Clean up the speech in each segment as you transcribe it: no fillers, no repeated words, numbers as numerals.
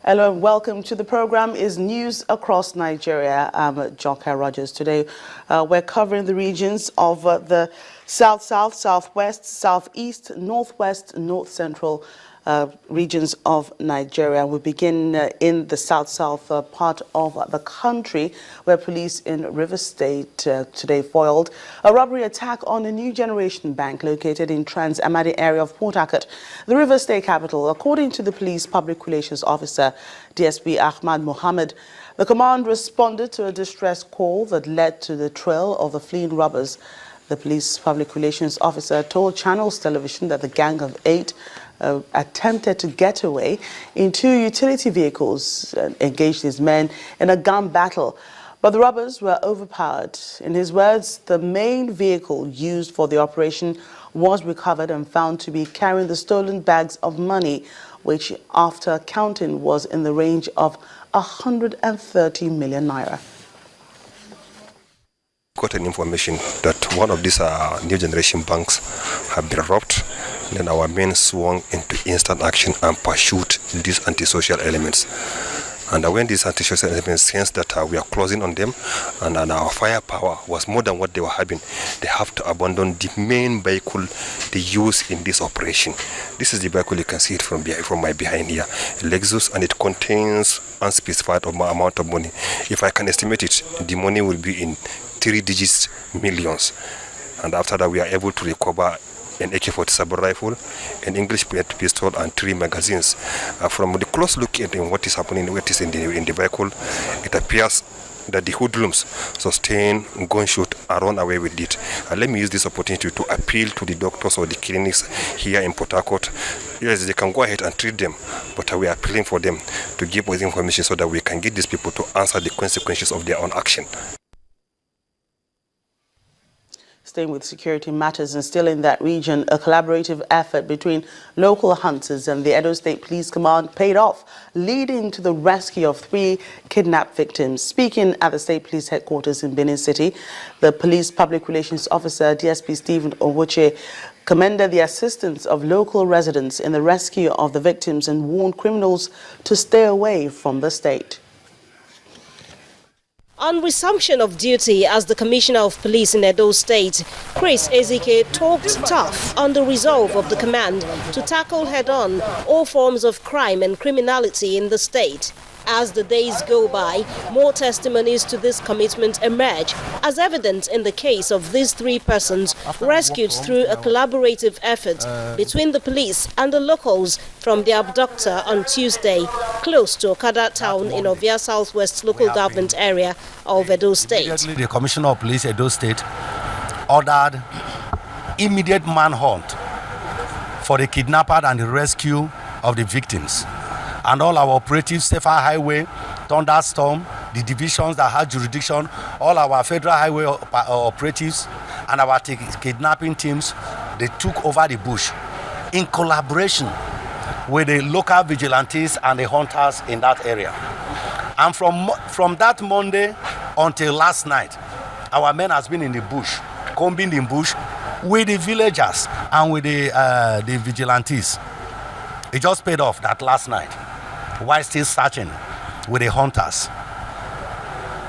Hello and welcome to the program. Is News Across Nigeria. I'm Joka Rogers. Today we're covering the regions of the South, Southwest, Southeast, Northwest, North Central regions of Nigeria. We begin in the South part of the country, where police in Rivers State today foiled a robbery attack on a New Generation bank located in Trans-Amadi area of Port Harcourt, the Rivers State capital. According to the police public relations officer, DSP Ahmad Mohammed, the command responded to a distress call that led to the trail of the fleeing robbers. The police public relations officer told Channels Television that the gang of 8 attempted to get away in 2 utility vehicles and engaged his men in a gun battle, but the robbers were overpowered. In his words, the main vehicle used for the operation was recovered and found to be carrying the stolen bags of money, which after counting was in the range of 130 million naira. Got an information that one of these New Generation banks have been robbed. Then our men swung into instant action and pursued these antisocial elements. And when these antisocial elements sensed that we are closing on them and our firepower was more than what they were having, they have to abandon the main vehicle they use in this operation. This is the vehicle, you can see it from my behind here, a Lexus, and it contains unspecified amount of money. If I can estimate it, the money will be in 3 digits millions. And after that, we are able to recover an AK-47 rifle, an English pistol, and 3 magazines. From the close look at what is happening, what is in the vehicle, it appears that the hoodlums sustained gunshot and run away with it. Let me use this opportunity to appeal to the doctors or the clinics here in Port Harcourt. Yes, they can go ahead and treat them, but we are appealing for them to give us information so that we can get these people to answer the consequences of their own action. Staying with security matters and still in that region, a collaborative effort between local hunters and the Edo State Police Command paid off, leading to the rescue of 3 kidnapped victims. Speaking at the State Police Headquarters in Benin City, the Police Public Relations Officer, DSP Stephen Owoche, commended the assistance of local residents in the rescue of the victims and warned criminals to stay away from the state. On resumption of duty as the Commissioner of Police in Edo State, Chris Ezike talked tough on the resolve of the command to tackle head-on all forms of crime and criminality in the state. As the days go by, more testimonies to this commitment emerge, as evident in the case of these 3 persons rescued through a collaborative effort between the police and the locals from the abductor on Tuesday, close to Okada town in Ovia Southwest local government area of Edo State. The Commissioner of Police Edo State ordered immediate manhunt for the kidnapper and the rescue of the victims. And all our operatives, Safer Highway, Thunderstorm, the divisions that have jurisdiction, all our federal highway operatives and our kidnapping teams, they took over the bush in collaboration with the local vigilantes and the hunters in that area. And from that Monday until last night, our men has been in the bush, combing the bush with the villagers and with the vigilantes. It just paid off that last night. While still searching with the hunters,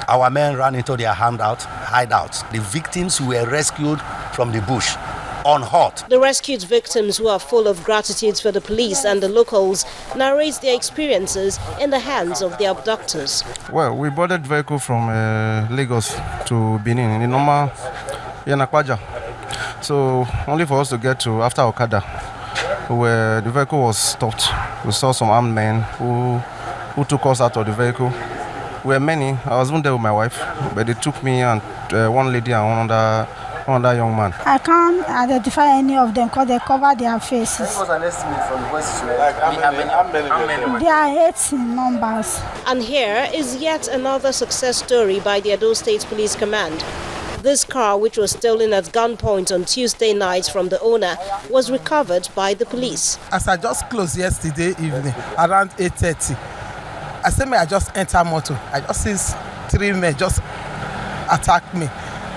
our men ran into their hideouts. The victims were rescued from the bush unhurt. The rescued victims, who are full of gratitude for the police and the locals, narrate their experiences in the hands of the abductors. Well, we boarded vehicle from Lagos to Benin in the normal Yanakwaja. So only for us to get to after Okada, where the vehicle was stopped. We saw some armed men who took us out of the vehicle. We were many. I was even there with my wife, but they took me and one lady and one other young man. I can't identify any of them because they cover their faces. What was an estimate from the voices you heard? They are 8 in numbers. And here is yet another success story by the Edo State Police Command. This car, which was stolen at gunpoint on Tuesday night from the owner, was recovered by the police. As I just closed yesterday evening, around 8:30, I said, may I just enter motor? I just see 3 men just attack me.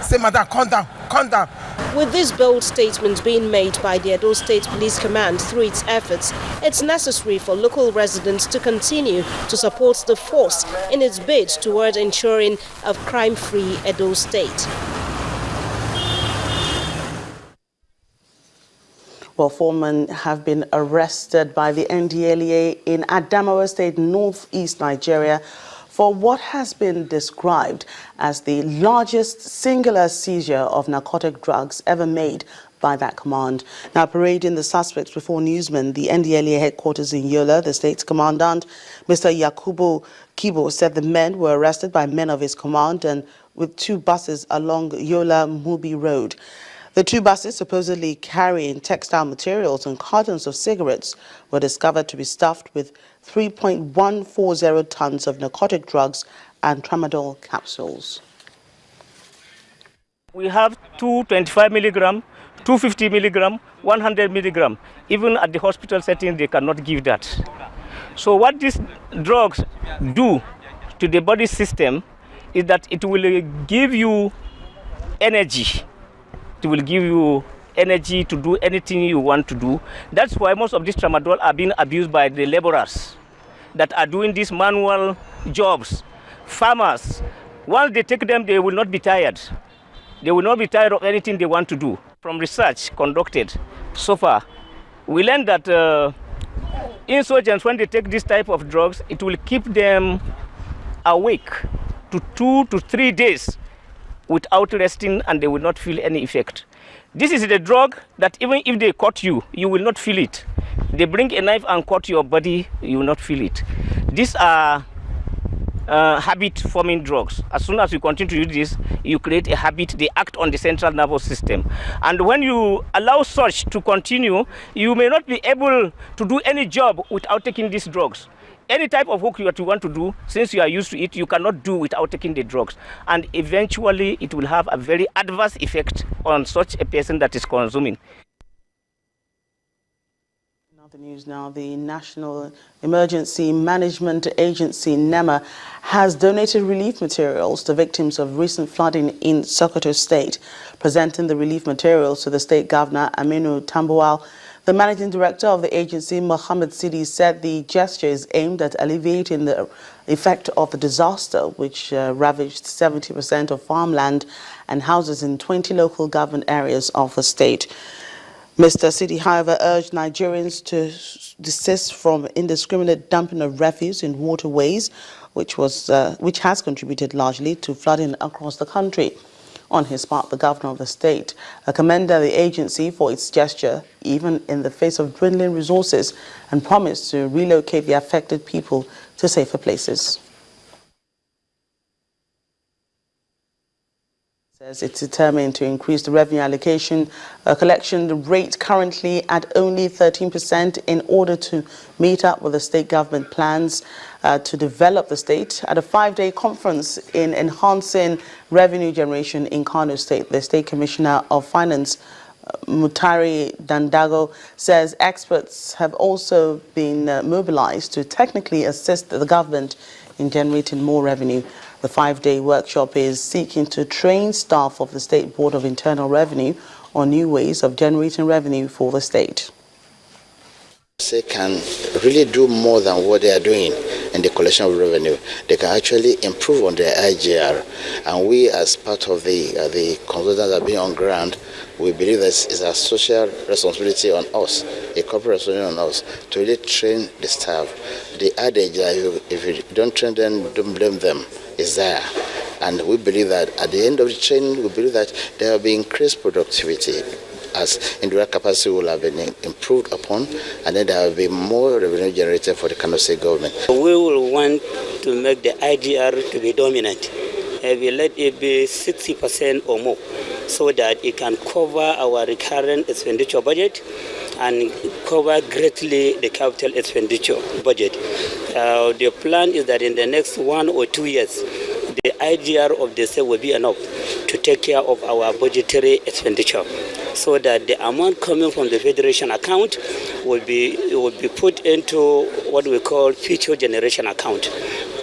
Say, madam, come come down. With these bold statements being made by the Edo State Police Command through its efforts, it's necessary for local residents to continue to support the force in its bid toward ensuring a crime-free Edo State. Well, 4 men have been arrested by the NDLEA in Adamawa State, northeast Nigeria, for what has been described as the largest singular seizure of narcotic drugs ever made by that command. Now, parading the suspects before newsmen, the NDLEA headquarters in Yola, the state's commandant, Mr. Yakubu Kibo, said the men were arrested by men of his command and with 2 buses along Yola-Mubi Road. The 2 buses, supposedly carrying textile materials and cartons of cigarettes, were discovered to be stuffed with 3.140 tons of narcotic drugs and tramadol capsules. We have 225 milligram, 250 milligram, 100 milligram. Even at the hospital setting, they cannot give that. So what these drugs do to the body system is that it will give you energy. It will give you energy to do anything you want to do. That's why most of these tramadol are being abused by the laborers that are doing these manual jobs. Farmers, once they take them, they will not be tired. They will not be tired of anything they want to do. From research conducted so far, we learned that insurgents, when they take this type of drugs, it will keep them awake to 2 to 3 days without resting, and they will not feel any effect. This is the drug that even if they cut you, you will not feel it. They bring a knife and cut your body, you will not feel it. These are habit-forming drugs. As soon as you continue to use this, you create a habit. They act on the central nervous system. And when you allow such to continue, you may not be able to do any job without taking these drugs. Any type of work you want to do, since you are used to it, you cannot do without taking the drugs. And eventually, it will have a very adverse effect on such a person that is consuming. The news now, the National Emergency Management Agency, NEMA, has donated relief materials to victims of recent flooding in Sokoto State. Presenting the relief materials to the state governor, Aminu Tambuwal, the managing director of the agency, Mohammed Sidi, said the gesture is aimed at alleviating the effect of the disaster, which ravaged 70% of farmland and houses in 20 local government areas of the state. Mr. Sidi, however, urged Nigerians to desist from indiscriminate dumping of refuse in waterways, which has contributed largely to flooding across the country. On his part, the governor of the state commended the agency for its gesture, even in the face of dwindling resources, and promised to relocate the affected people to safer places. Says it's determined to increase the revenue allocation collection rate currently at only 13% in order to meet up with the state government plans to develop the state. At a 5-day conference in enhancing revenue generation in Kano State, the State Commissioner of Finance, Mutari Dandago, says experts have also been mobilized to technically assist the government in generating more revenue. The 5-day workshop is seeking to train staff of the State Board of Internal Revenue on new ways of generating revenue for the state. They can really do more than what they are doing in the collection of revenue. They can actually improve on their IGR. And we, as part of the consultants that are being on ground, we believe that it's a social responsibility on us, a corporate responsibility on us, to really train the staff. The adage that if you don't train them, don't blame them, is there. And we believe that at the end of the training, we believe that there will be increased productivity as individual capacity will have been improved upon, and then there will be more revenue generated for the Kano State government. We will want to make the IGR to be dominant. We let it be 60% or more, so that it can cover our recurrent expenditure budget and cover greatly the capital expenditure budget. The plan is that in the next 1 or 2 years, the IGR of the state will be enough to take care of our budgetary expenditure, so that the amount coming from the federation account will be put into what we call future generation account.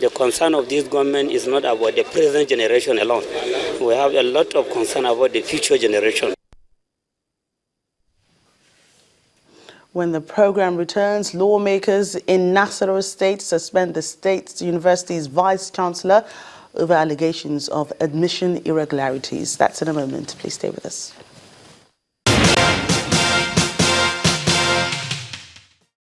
The concern of this government is not about the present generation alone. we have a lot of concern about the future generation. When the program returns, lawmakers in Nasarawa State suspend the state university's vice-chancellor over allegations of admission irregularities. That's in a moment. Please stay with us.